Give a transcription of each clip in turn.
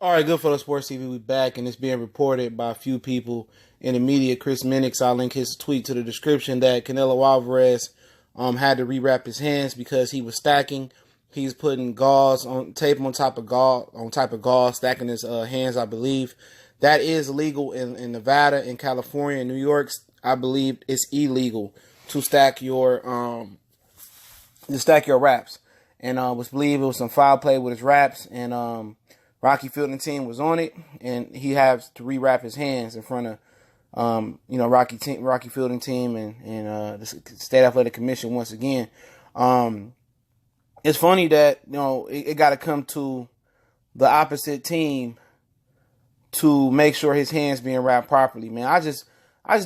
All right, Goodfellas Sports TV, we back, and it's being reported by a few people in the media. Chris Minix, I'll link his tweet to the description, that Canelo Alvarez had to rewrap his hands because he was stacking. He's putting gauze on tape on top of gauze, stacking his hands. I believe that is legal in Nevada, in California, in New York. I believe it's illegal to stack your wraps. And was believed it was some foul play with his wraps, and Rocky Fielding team was on it, and he has to rewrap his hands in front of Rocky Fielding team and the State Athletic Commission once again. It's funny that it got to come to the opposite team to make sure his hands being wrapped properly. Man, I just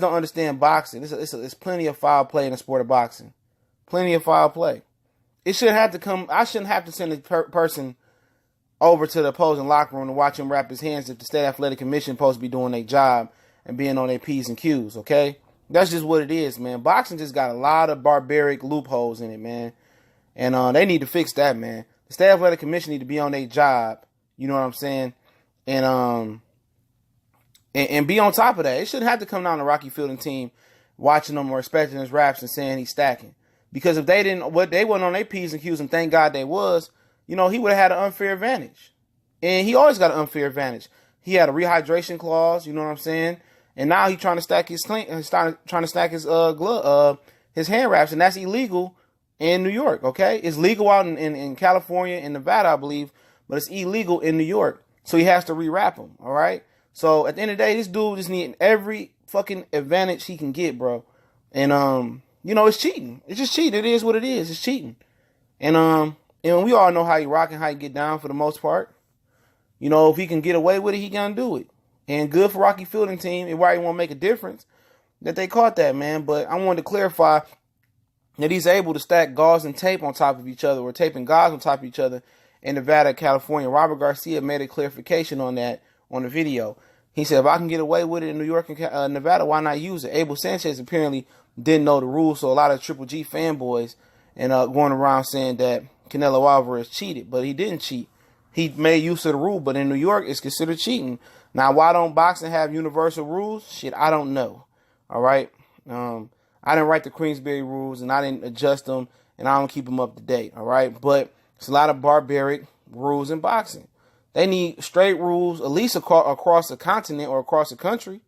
don't understand boxing. It's plenty of foul play in the sport of boxing, plenty of foul play. It shouldn't have to come. I shouldn't have to send a person over to the opposing locker room to watch him wrap his hands if the State Athletic Commission supposed to be doing their job and being on their P's and Q's, okay? That's just what it is, man. Boxing just got a lot of barbaric loopholes in it, man. And they need to fix that, man. The State Athletic Commission need to be on their job, you know what I'm saying? And be on top of that. It shouldn't have to come down to Rocky Fielding team watching them or respecting his raps and saying he's stacking. Because if they wasn't on their P's and Q's, and thank God they was, he would have had an unfair advantage. And he always got an unfair advantage. He had a rehydration clause, you know what I'm saying? And now he's trying to stack his his hand wraps, and that's illegal in New York, okay? It's legal out in California and Nevada, I believe, but it's illegal in New York. So he has to rewrap them, all right? So at the end of the day, this dude just needs every fucking advantage he can get, bro. And it's cheating. It's just cheating. It is what it is. It's cheating. And we all know how he rock and how he get down for the most part. If he can get away with it, he gonna do it. And good for Rocky Fielding team. It probably won't make a difference that they caught that, man. But I wanted to clarify that he's able to stack gauze and tape on top of each other, or tape and gauze on top of each other in Nevada, California. Robert Garcia made a clarification on that on the video. He said, if I can get away with it in New York and Nevada, why not use it? Abel Sanchez apparently didn't know the rules, so a lot of Triple G fanboys and going around saying that Canelo Alvarez cheated, but he didn't cheat. He made use of the rule, but in New York, it's considered cheating. Now, why don't boxing have universal rules? Shit, I don't know. All right? I didn't write the Queensberry rules, and I didn't adjust them, and I don't keep them up to date. All right? But it's a lot of barbaric rules in boxing. They need straight rules, at least across the continent or across the country.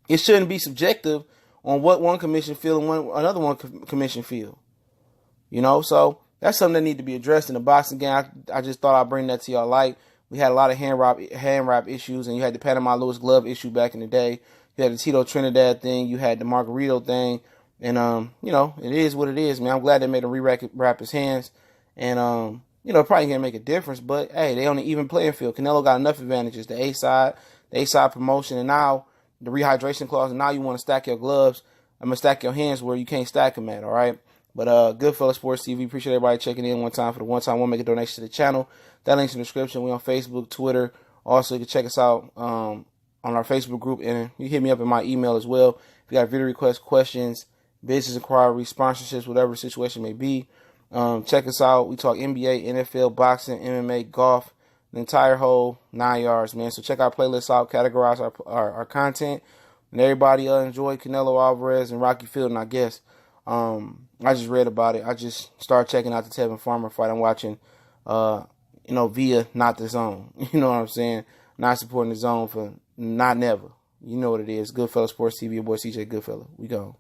It shouldn't be subjective on what one commission feel and another one commission feel. So that's something that need to be addressed in the boxing game. I just thought I'd bring that to y'all light. We had a lot of hand wrap issues, and you had the Panama Lewis glove issue back in the day. You had the Tito Trinidad thing. You had the Margarito thing. And, it is what it is, man. I'm glad they made him re-wrap his hands. And, probably can't make a difference. But, hey, they on an even playing field. Canelo got enough advantages. The A-side promotion, and now the rehydration clause. And now you want to stack your gloves. I'm going to stack your hands where you can't stack them at, all right? But Goodfellas Sports TV, appreciate everybody checking in one time. For the one time, we'll make a donation to the channel. That link's in the description. We on Facebook, Twitter. Also, you can check us out on our Facebook group. And you hit me up in my email as well. If you got video requests, questions, business inquiries, sponsorships, whatever the situation may be, check us out. We talk NBA, NFL, boxing, MMA, golf, the entire whole 9 yards, man. So check our playlists out, categorize our content. And everybody enjoy Canelo Alvarez and Rocky Fielding, I guess. I just read about it. I just started checking out the Tevin Farmer fight. I'm watching, via Not the Zone. You know what I'm saying? Not supporting the zone for not never. You know what it is. Goodfellas Sports TV, your boy CJ Goodfella. We go.